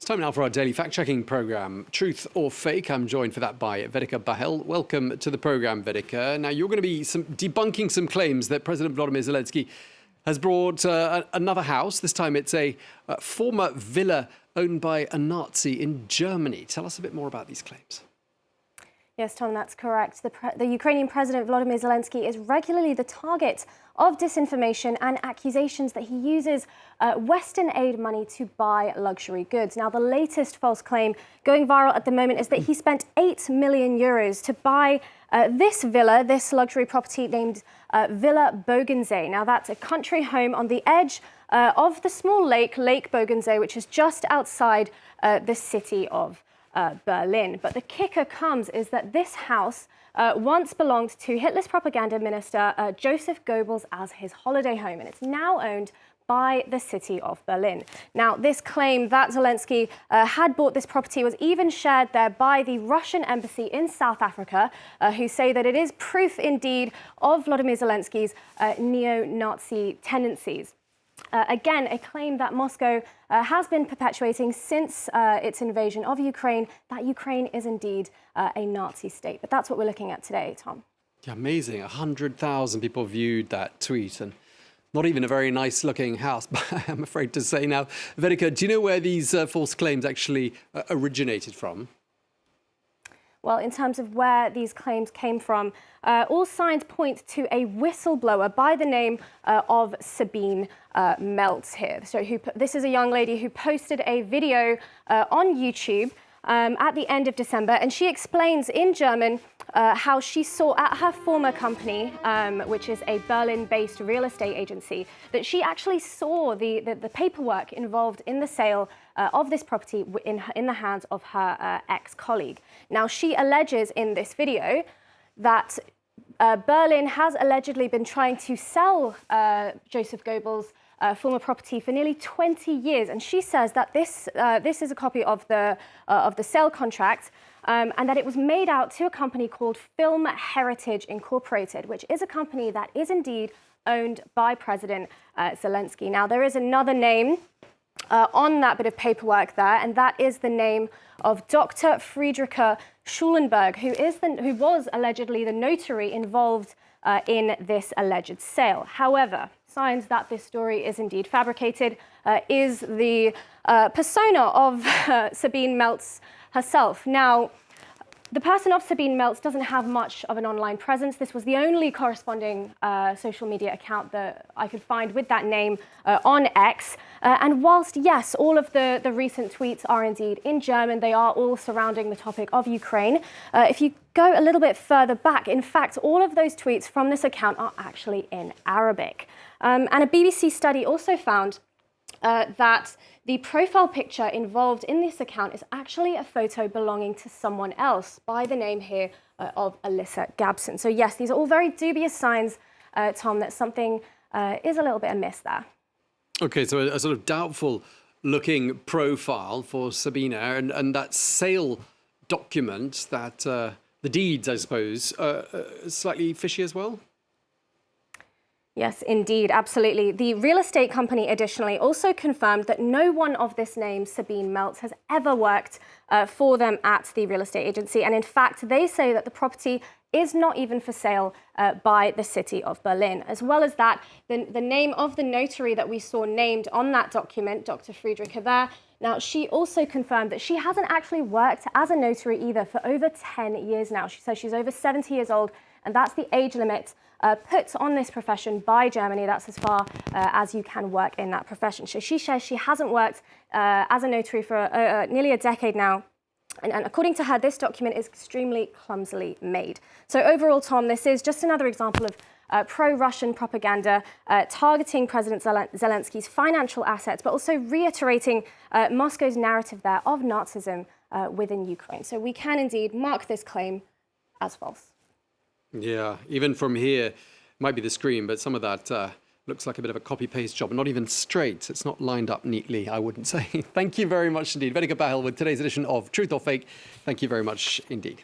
It's time now for our daily fact-checking programme, Truth or Fake. I'm joined for that by Vedika Bahl. Welcome to the programme, Vedika. Now, you're going to be debunking some claims that President Volodymyr Zelensky has bought another house. This time it's a former villa owned by a Nazi in Germany. Tell us a bit more about these claims. Yes, Tom, that's correct. The Ukrainian President Volodymyr Zelensky is regularly the target of disinformation and accusations that he uses Western aid money to buy luxury goods. Now, the latest false claim going viral at the moment is that he spent 8 million euros to buy this villa, this luxury property named Villa Bogensee. Now, that's a country home on the edge of the small lake, Lake Bogensee, which is just outside the city of Berlin. But the kicker comes is that this house once belonged to Hitler's propaganda minister Joseph Goebbels as his holiday home, and it's now owned by the city of Berlin. Now, this claim that Zelensky had bought this property was even shared there by the Russian embassy in South Africa, who say that it is proof indeed of Volodymyr Zelensky's neo-Nazi tendencies. Again, a claim that Moscow has been perpetuating since its invasion of Ukraine, that Ukraine is indeed a Nazi state. But that's what we're looking at today, Tom. Yeah, amazing. 100,000 people viewed that tweet, and not even a very nice looking house, I'm afraid to say. Now, Vedika, do you know where these false claims actually originated from? Well, in terms of where these claims came from, all signs point to a whistleblower by the name of Sabine Meltz here. So this is a young lady who posted a video on YouTube at the end of December, and she explains in German how she saw at her former company, which is a Berlin-based real estate agency, that she actually saw the paperwork involved in the sale of this property in the hands of her ex-colleague. Now, she alleges in this video that Berlin has allegedly been trying to sell Joseph Goebbels' former property for nearly 20 years, and she says that this is a copy of the sale contract, and that it was made out to a company called Film Heritage Incorporated, which is a company that is indeed owned by President Zelensky. Now, there is another name on that bit of paperwork there, and that is the name of Dr. Friederike Schulenberg, who was allegedly the notary involved in this alleged sale. However, signs that this story is indeed fabricated is the persona of Sabine Meltz herself. Now, the person of Sabine Meltz doesn't have much of an online presence. This was the only corresponding social media account that I could find with that name on X. And whilst, yes, all of the recent tweets are indeed in German, they are all surrounding the topic of Ukraine. If you go a little bit further back, in fact, all of those tweets from this account are actually in Arabic. And a BBC study also found that the profile picture involved in this account is actually a photo belonging to someone else by the name here of Alyssa Gabson. So yes, these are all very dubious signs, Tom, that something is a little bit amiss there. Okay, so a sort of doubtful looking profile for Sabina, and that sale document, that the deeds, I suppose, slightly fishy as well? Yes, indeed, absolutely. The real estate company additionally also confirmed that no one of this name, Sabine Meltz, has ever worked for them at the real estate agency. And in fact, they say that the property is not even for sale by the city of Berlin. As well as that, the name of the notary that we saw named on that document, Dr. Friederike there, now she also confirmed that she hasn't actually worked as a notary either for over 10 years now. She says she's over 70 years old, and that's the age limit put on this profession by Germany. That's as far as you can work in that profession. So she says she hasn't worked as a notary for nearly a decade now. And according to her, this document is extremely clumsily made. So overall, Tom, this is just another example of pro-Russian propaganda targeting President Zelensky's financial assets, but also reiterating Moscow's narrative there of Nazism within Ukraine. So we can indeed mark this claim as false. Yeah, even from here, might be the screen, but some of that looks like a bit of a copy-paste job, and not even straight. It's not lined up neatly, I wouldn't say. Thank you very much indeed. Vedika Bahl with today's edition of Truth or Fake. Thank you very much indeed.